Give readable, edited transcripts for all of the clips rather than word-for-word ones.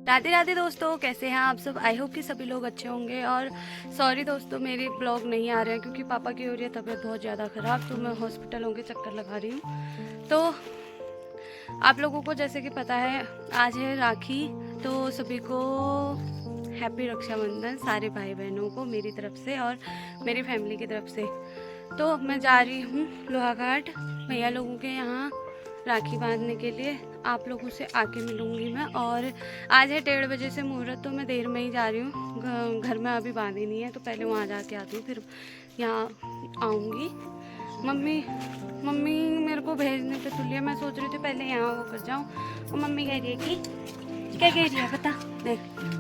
राधे राधे दोस्तों, कैसे हैं आप सब। आई होप कि सभी लोग अच्छे होंगे। और सॉरी दोस्तों, मेरे ब्लॉग नहीं आ रहे हैं क्योंकि पापा की हो रही है तबीयत बहुत ज़्यादा ख़राब, तो मैं हॉस्पिटलों के चक्कर लगा रही हूँ। तो आप लोगों को जैसे कि पता है आज है राखी, तो सभी को हैप्पी रक्षाबंधन, सारे भाई बहनों को मेरी तरफ से और मेरी फैमिली की तरफ से। तो मैं जा रही हूँ लोहाघाट भैया लोगों के यहाँ राखी बांधने के लिए। आप लोगों से आके मिलूंगी मैं। और आज है 1:30 बजे से मुहूर्त, तो मैं देर में ही जा रही हूँ। घर में अभी बांधी नहीं है, तो पहले वहाँ जाके आती हूँ, फिर यहाँ आऊँगी। मम्मी मेरे को भेजने पे तुली है। मैं सोच रही थी पहले यहाँ होकर जाऊँ, और मम्मी कह रही है कि क्या कह रही है पता देख,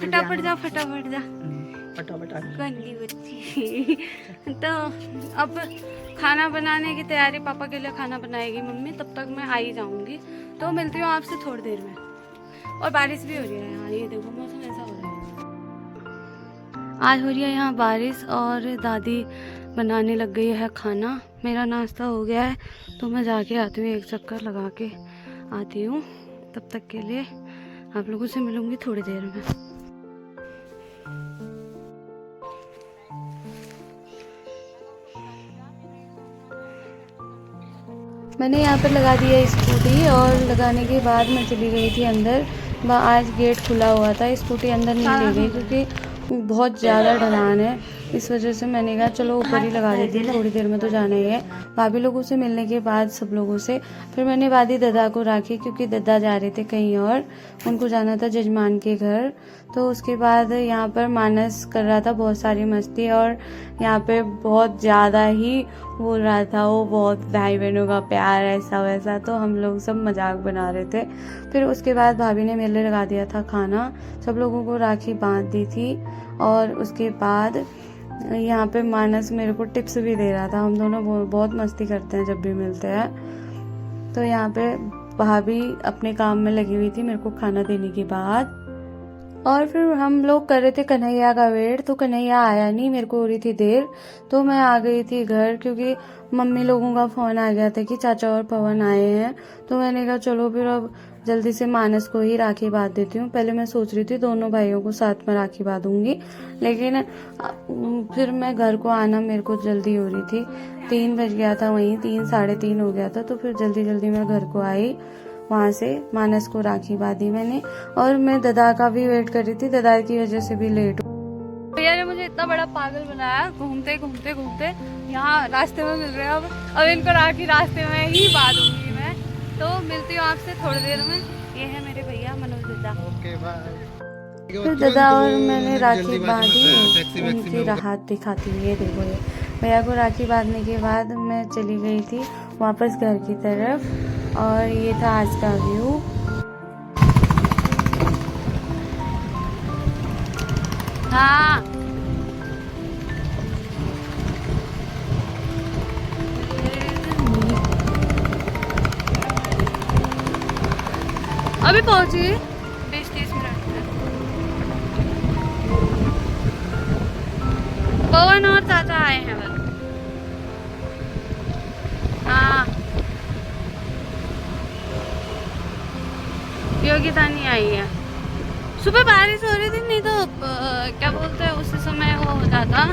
फटाफट जा फटाफट जा गंदी बच्ची। तो अब खाना बनाने की तैयारी, पापा के लिए खाना बनाएगी मम्मी, तब तक मैं आ ही जाऊंगी। तो मिलती हूँ आपसे थोड़ी देर में। और बारिश भी हो रही है यहाँ, ये देखो मौसम ऐसा हो रहा है। आज हो रही है यहाँ बारिश, और दादी बनाने लग गई है खाना। मेरा नाश्ता हो गया है, तो मैं जाके आती हूँ, एक चक्कर लगा के आती हूँ। तब तक के लिए आप लोगों से मिलूंगी थोड़ी देर में। मैंने यहाँ पर लगा दी है स्कूटी, और लगाने के बाद मैं चली गई थी अंदर। आज गेट खुला हुआ था, स्कूटी अंदर नहीं ले गई क्योंकि बहुत ज़्यादा ढलान है। इस वजह से मैंने कहा चलो ऊपर ही लगा देती हूँ, थोड़ी देर में तो जाना ही है। भाभी लोगों से मिलने के बाद, सब लोगों से, फिर मैंने बांधी ददा को राखी, क्योंकि ददा जा रहे थे कहीं और, उनको जाना था जजमान के घर। तो उसके बाद यहाँ पर मानस कर रहा था बहुत सारी मस्ती, और यहाँ पे बहुत ज़्यादा ही बोल रहा था वो, बहुत भाई बहनों का प्यार ऐसा वैसा। तो हम लोग सब मजाक बना रहे थे। फिर उसके बाद भाभी ने मेरे लिए लगा दिया था खाना, सब लोगों को राखी बांध दी थी। और उसके बाद यहाँ पे मानस मेरे को टिप्स भी दे रहा था। हम दोनों बहुत मस्ती करते हैं जब भी मिलते हैं। तो यहाँ पे भाभी अपने काम में लगी हुई थी मेरे को खाना देने के बाद। और फिर हम लोग कर रहे थे कन्हैया का वेट, तो कन्हैया आया नहीं, मेरे को हो रही थी देर, तो मैं आ गई थी घर, क्योंकि मम्मी लोगों का फोन आ गया था कि चाचा और पवन आए हैं। तो मैंने कहा चलो फिर अब जल्दी से मानस को ही राखी बांध देती हूँ। पहले मैं सोच रही थी दोनों भाइयों को साथ में राखी बांधूंगी, लेकिन फिर मैं घर को आना, मेरे को जल्दी हो रही थी, 3 बज गया था, वहीं 3 साढ़े 3 हो गया था। तो फिर जल्दी जल्दी मैं घर को आई, वहाँ से मानस को राखी बांधी मैंने। और मैं ददा का भी वेट कर रही थी, ददा की वजह से भी लेट हो। भैया ने मुझे इतना बड़ा पागल बनाया, घूमते घूमते घूमते यहाँ रास्ते में मिल रहे हैं। अब इनको राखी रास्ते में ही बांधूंगी मैं। तो मिलती हूँ आपसे थोड़ी देर में। ये है मेरे भैया मनोज ददा। Okay bye. फिर ददा और मैंने राखी बांधी, उनकी राहत दिखाती हुई। ये देखो, ये भैया को राखी बांधने के बाद मैं चली गई थी वापस घर की तरफ। और ये था आज का व्यू। हाँ, अभी पहुंची 20-30 मिनट में। पवन और चाचा आए हैं बस। हाँ, योगिता नहीं आई है। सुबह बारिश हो रही थी, नहीं तो क्या बोलते हैं उस समय वो हो जाता।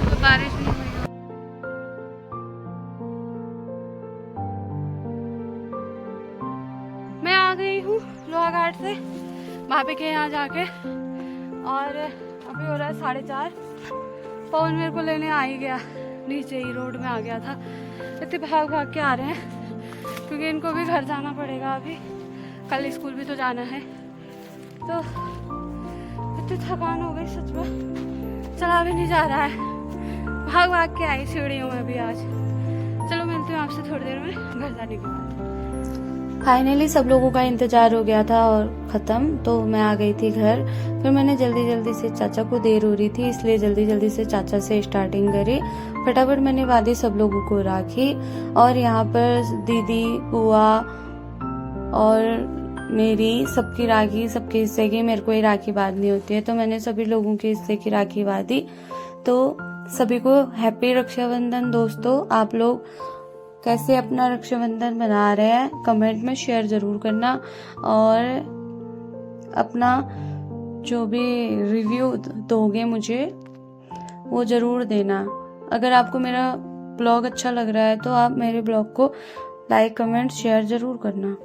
तो बारिश नहीं हुई। मैं आ गई हूँ लोहाघाट से भाभी के यहाँ जाके, और अभी हो रहा है 4:30। पवन मेरे को लेने आ ही गया, नीचे ही रोड में आ गया था। इतने भाग भाग के आ रहे हैं क्योंकि इनको भी घर जाना पड़ेगा, अभी कल स्कूल भी तो जाना है। तो इतनी थकान हो गई सच में, चला भी नहीं जा रहा है। भाग भाग के आई सीढ़ियों में भी आज। चलो मिलती हूँ आपसे थोड़ी देर में घर जाने के बाद। फाइनली सब लोगों का इंतजार हो गया था और ख़त्म, तो मैं आ गई थी घर। फिर मैंने जल्दी जल्दी से, चाचा को देर हो रही थी इसलिए जल्दी जल्दी से चाचा से स्टार्टिंग करी। फटाफट मैंने बांधी सब लोगों को राखी। और यहाँ पर दीदी, बुआ और मेरी सबकी राखी, सबके हिस्से की मेरे को ही राखी बांधनी होती है, तो मैंने सभी लोगों के हिस्से की राखी बांधी। तो सभी को हैप्पी रक्षाबंधन दोस्तों। आप लोग कैसे अपना रक्षाबंधन मना रहे हैं कमेंट में शेयर ज़रूर करना, और अपना जो भी रिव्यू दोगे मुझे वो ज़रूर देना। अगर आपको मेरा ब्लॉग अच्छा लग रहा है तो आप मेरे ब्लॉग को लाइक कमेंट शेयर ज़रूर करना।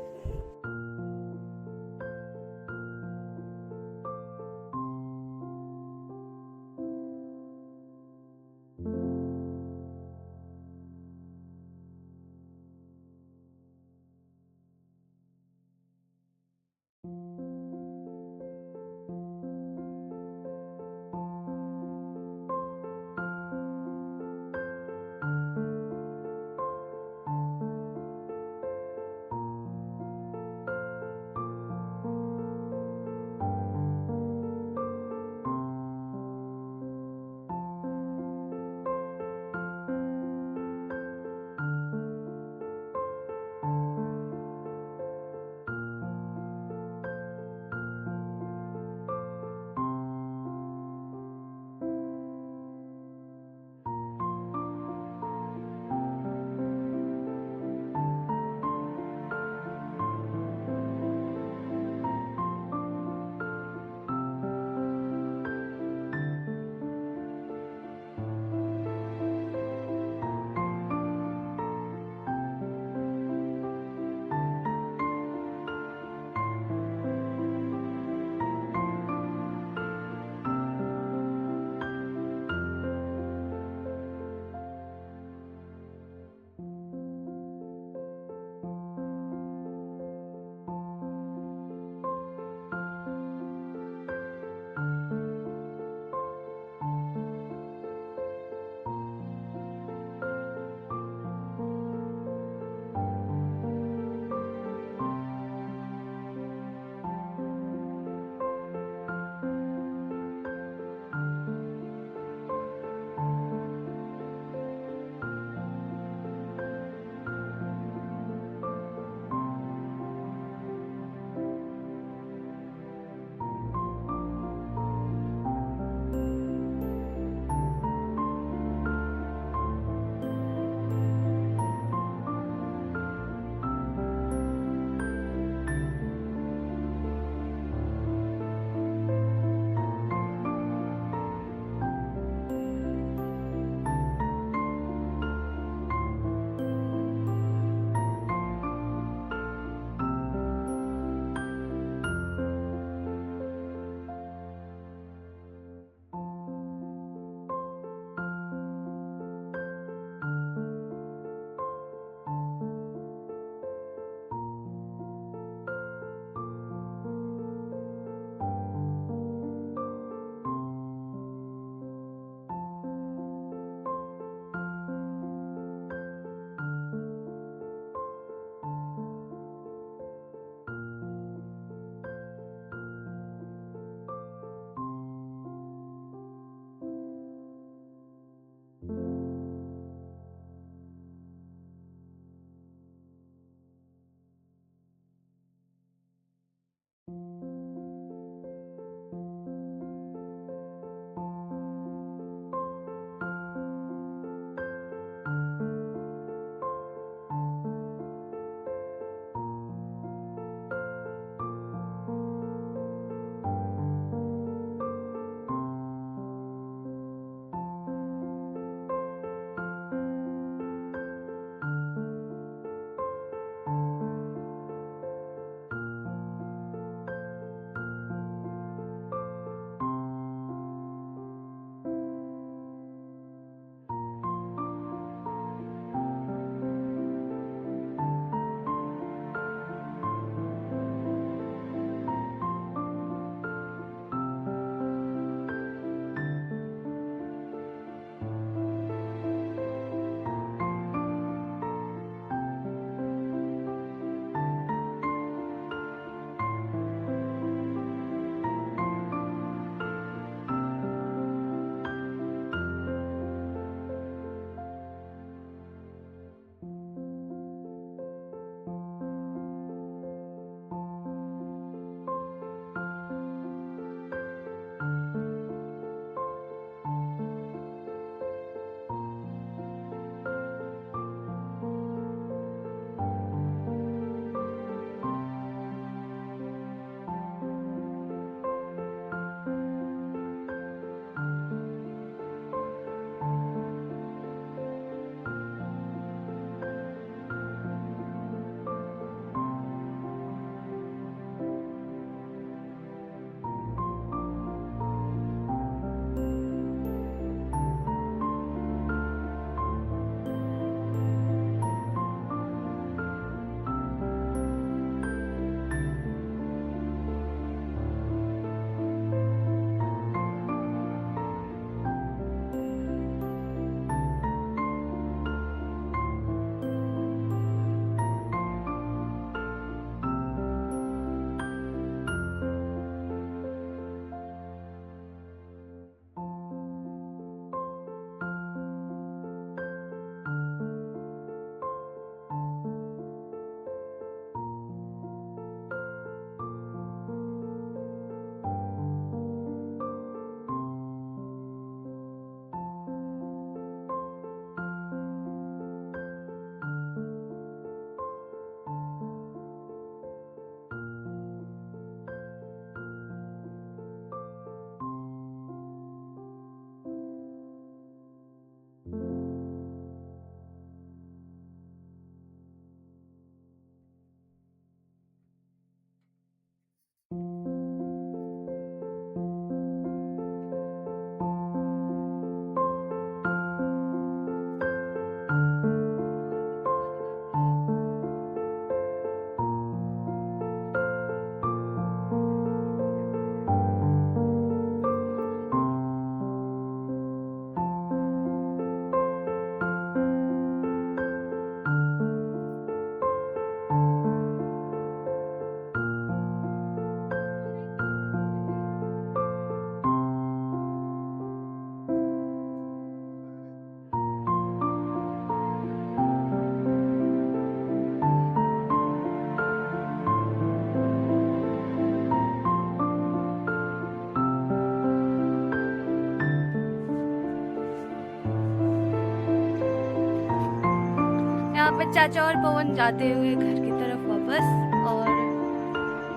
चाचा और पवन जाते हुए घर की तरफ वापस, और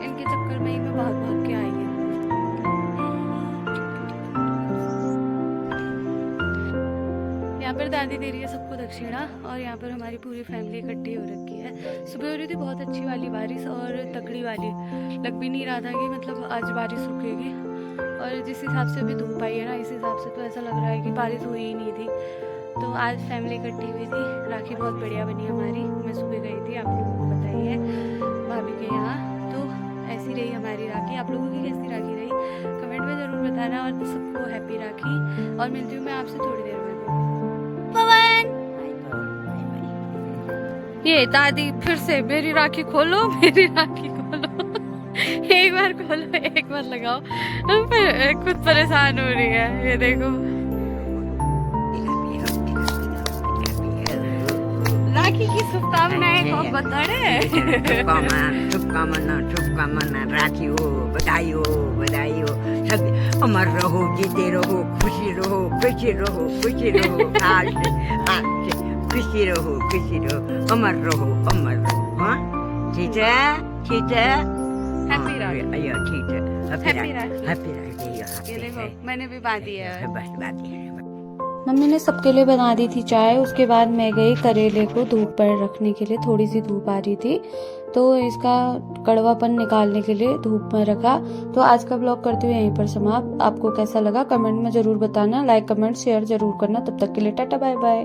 इनके चक्कर में ही मैं भाग भाग के आई हूँ। यहाँ पर दादी दे रही है सबको दक्षिणा, और यहाँ पर हमारी पूरी फैमिली इकट्ठी हो रखी है। सुबह हो रही थी बहुत अच्छी वाली बारिश, और तकड़ी वाली, लग भी नहीं रहा था कि मतलब आज बारिश रुकेगी, और जिस हिसाब से अभी धूप आई है ना, इस हिसाब से तो ऐसा लग रहा है कि बारिश हुई ही नहीं थी। तो आज फैमिली इकट्ठी हुई थी, राखी बहुत बढ़िया बनी हमारी। मैं सुबह गई थी, आप लोगों को पता ही है, भाभी के यहाँ। तो ऐसी रही हमारी राखी। आप लोगों की कैसी राखी रही कमेंट में ज़रूर बताना, और सबको हैप्पी राखी। और मिलती हूँ मैं आपसे थोड़ी देर में। पवन, ये दादी फिर से मेरी राखी खोलो, मेरी राखी खोलो। एक बार खोलो, एक बार लगाओ, फिर खुद परेशान हो रही है। ये देखो, राखी की शुभकामनाएं को बता रहे। शुभकामना राखी हो, बधाई हो, बधाई हो। सब अमर रहो, जीते रहो, खुशी रहो, खुशी रहो, खुशी रहो। आज से खुशी रहो, खुशी रहो, अमर रहो, अमर रहो। हाँ, ठीक है, ठीक है। हैप्पी राखी। ठीक है, हैप्पी राखी। हैप्पी राखी। ये देखो, मैंने भी बांधी है। बस बात है। मम्मी ने सबके लिए बना दी थी चाय। उसके बाद मैं गई करेले को धूप पर रखने के लिए। थोड़ी सी धूप आ रही थी, तो इसका कड़वापन निकालने के लिए धूप में रखा। तो आज का ब्लॉग करती हूँ यहीं पर समाप्त। आपको कैसा लगा कमेंट में जरूर बताना। लाइक कमेंट शेयर जरूर करना। तब तक के लिए टाटा बाय बाय।